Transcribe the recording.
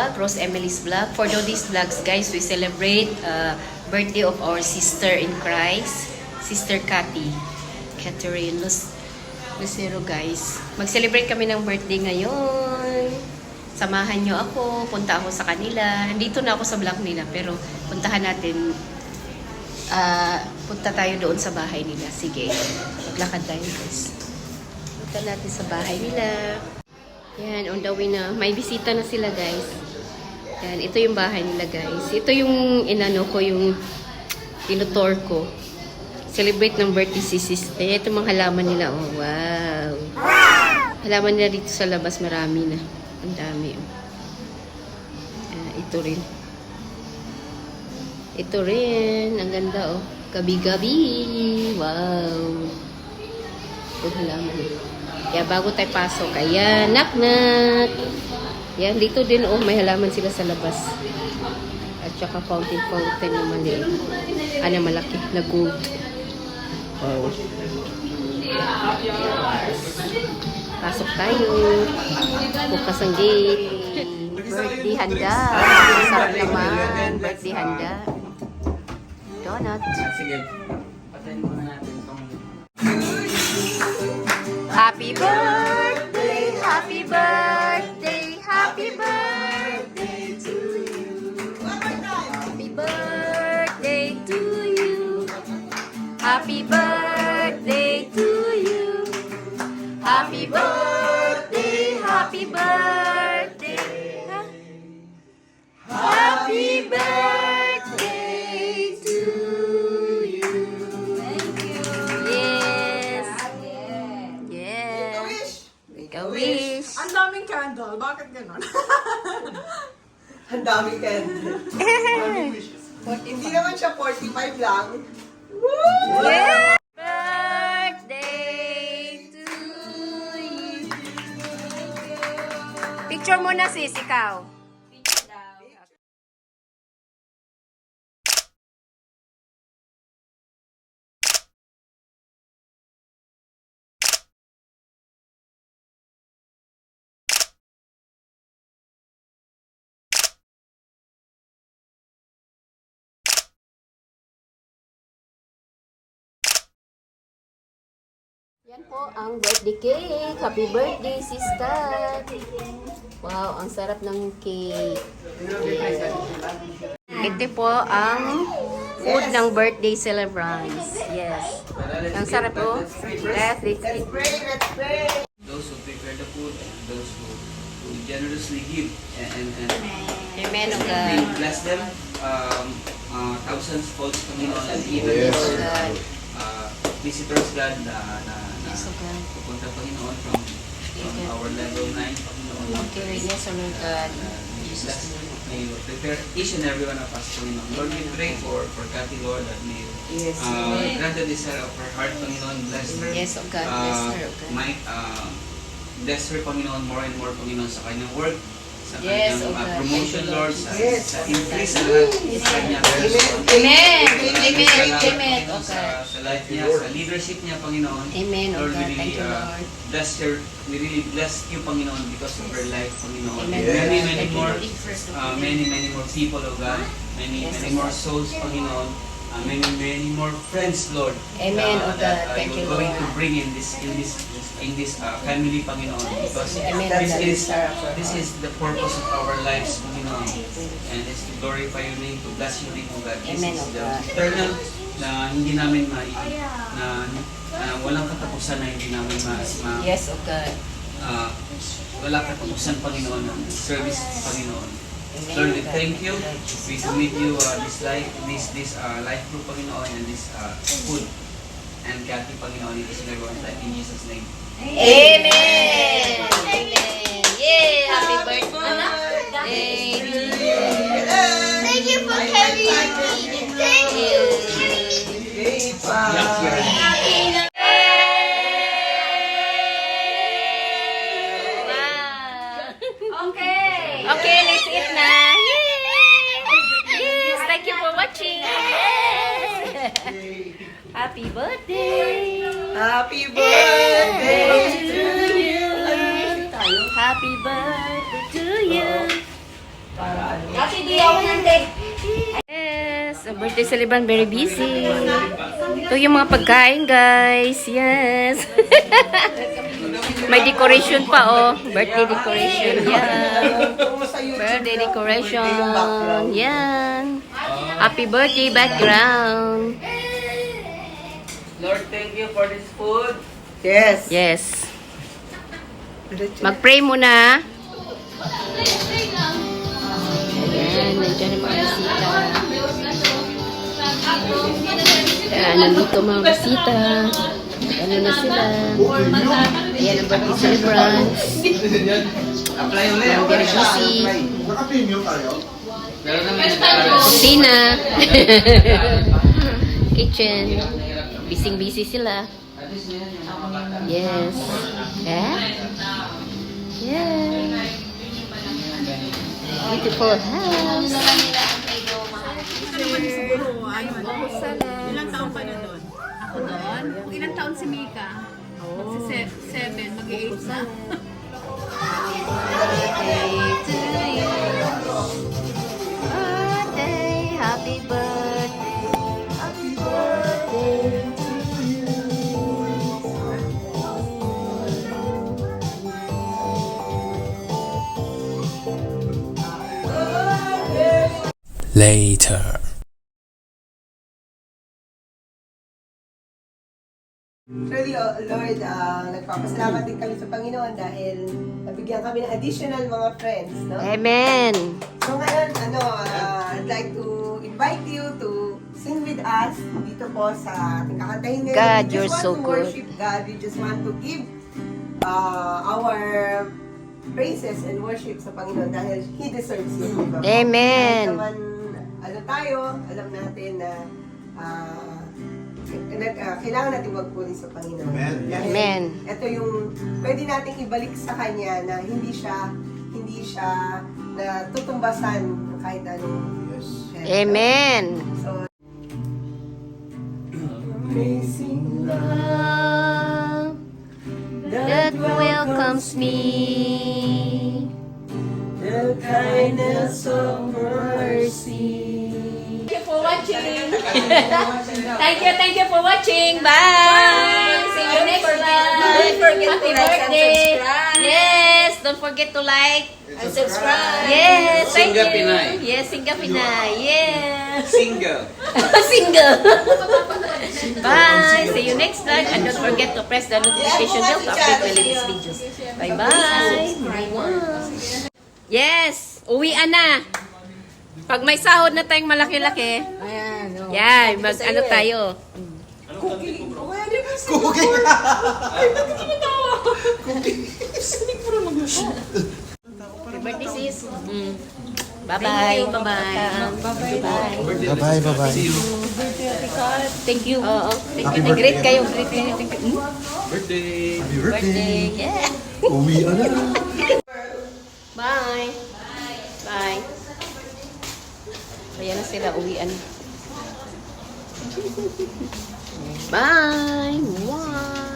vlog, Rose Emily's vlog. For these vlogs, guys, we celebrate birthday of our sister in Christ, Sister Cathy. Catherine Lucero, guys. Mag-celebrate kami ng birthday ngayon. Samahan nyo ako, punta ako sa kanila. Nandito na ako sa vlog nila, pero puntahan natin. Punta tayo doon sa bahay nila. Sige, maglakad tayo, guys. Punta natin sa bahay nila. Yan, on the way na. May bisita na sila, guys. Yan, ito yung bahay nila, guys. Ito yung inano ko, yung tinutor ko. Celebrate ng birthday si sister. Ito mga halaman nila. Oh, wow. Halaman nila dito sa labas, marami na. Ang dami. Ito rin. Ito rin. Ang ganda, oh. Gabi-gabi. Wow. Ito halaman. Kaya bago tayo pasok, ayan, knock-knock. Yan, dito din, oh, may halaman sila sa labas. At saka fountain na maliit. Malaki, na gold. Wow. Pasok tayo. Bukas ang gate. Birthday handa. Sarap naman. Birthday handa. Donut. Sige. Patayin muna natin itong... Happy birthday, happy birthday, happy birthday to you. Happy birthday to you. Happy birthday to you. Happy birthday, happy birthday. Happy birthday to you. Thank you. Yes. Yes. Make a wish. Ang daming candle. Bakit ganon? Ang daming candle. Hindi naman siya 45 lang. Woo! Yeah. Birthday to you. Picture muna sis, ikaw. Yan po ang birthday cake. Happy birthday, sister. Wow, ang sarap ng cake. Ito po ang food ng birthday celebrants. Yes. Ang sarap po. Let's eat. Those who prepare the food and those who generously give and Amen, oh may God. bless them thousands folds Panginoon and even Yes. more visitors God na Yes, oh God. pupunta Panginoon from our level 9 Panginoon. Okay, yes, oh Lord God. Bless, may you prepare each and every one of us Panginoon. Lord, we pray for Cathy, Lord, that may Yes, grant the desire of her heart Panginoon. Bless her. Yes, oh God. Bless her, oh God. Might bless her Panginoon more and more Panginoon sa kanyang work, sa Yes, kanyang oh God. promotion, Thank you, Lord, Lord. sa increase sa lahat sa kanyang Amen. Amen. Amen, oh sa, God. sa life niya, sa leadership niya Panginoon. Amen, oh Lord, God. we Thank really you, Lord. bless her. We really bless you Panginoon because of her life Panginoon. Amen, And many, oh God. many Thank you, more, Lord. many more people, oh God. Many, Yes, many oh more God. souls Panginoon. Many more friends, Lord. Amen, oh God. That Thank you, you're going Lord. to bring in this family, Panginoon, because Amen, this oh God. is the purpose of our lives, Panginoon, and it's to glorify your name, to bless your name, oh God. This Amen, is oh the God. eternal na hindi namin na walang katapusan na hindi namin Yes, oh God. wala katapusan, Panginoon, ng service, Panginoon. Amen, Lord, we oh God. thank you. We commit you this life group, Panginoon, and this food. And Cathy, Panginoon, it is in everyone's life. In Jesus' name. Amen. Amen. Yay! Happy birthday. Thank you for carrying me. Thank you. Okay, pa. Wow. Okay, let's eat na. Yay! Yes, thank you for watching. Happy birthday. Happy birthday to you. Happy birthday to you. Yes, ang birthday celebrant very busy. Ito yung mga pagkain, guys. Yes. May decoration pa, oh. Birthday decoration. Yan. Birthday decoration. Yan. Happy birthday background. Lord, thank you for this food. Yes. Yes. Mag-pray muna. Ayan, nandiyan ang mga bisita. Ayan, nandito mga bisita. Ano na sila? Ayan ang birthday celebrants. Apply ulit. Ang very busy. Naka-premium tayo? Pero naman Kusina. Kitchen. Busy-busy sila. Yes. Eh? Yeah. Beautiful house. Ilang taon pa na doon? Ako doon. Kung ilang taon si Mika? Magsi-7, mag-8 na. Birthday, happy birthday, happy birthday to you. Later. Truly, Lord, nagpapasalamat din kami sa Panginoon dahil nabigyan kami ng additional mga friends, no? Amen. So ngayon, I'd like to invite you to sing with us dito po sa ating kakantahin ngayon. God, We just you're want so to good. worship God. We just want to give our praises and worship sa Panginoon dahil He deserves it. Diba? Amen. Kahit naman, tayo, alam natin na kailangan natin magpuli sa Panginoon. Amen. Dahil Amen. ito yung pwede nating ibalik sa Kanya na hindi siya natutumbasan kahit anong. Yes. Amen. So, Amazing love that welcomes me, the kindness of mercy. Thank you for watching. Thank you for watching. Bye. See you next time. Don't forget to like and subscribe. Yes, don't forget to like And subscribe. Yes, thank Singa you. Pinay. Yes, Singa Pinay. Yes. Single. Single. Bye. See you next time. And don't forget to press the notification bell to update my latest videos. Bye-bye. Yes. Uwian na. Pag may sahod na tayong malaki-laki. Yan. Mag-ano tayo. Happy birthday, sis. Bye-bye. Bye-bye. Bye-bye. Bye-bye. See you. Thank you. Oo. Thank you. Great kayo. Great kayo. Thank you. Birthday. Happy Birthday. Yeah. Uwi na. Bye. Bye. Ayan na sila. Uwian. Bye. Mwah.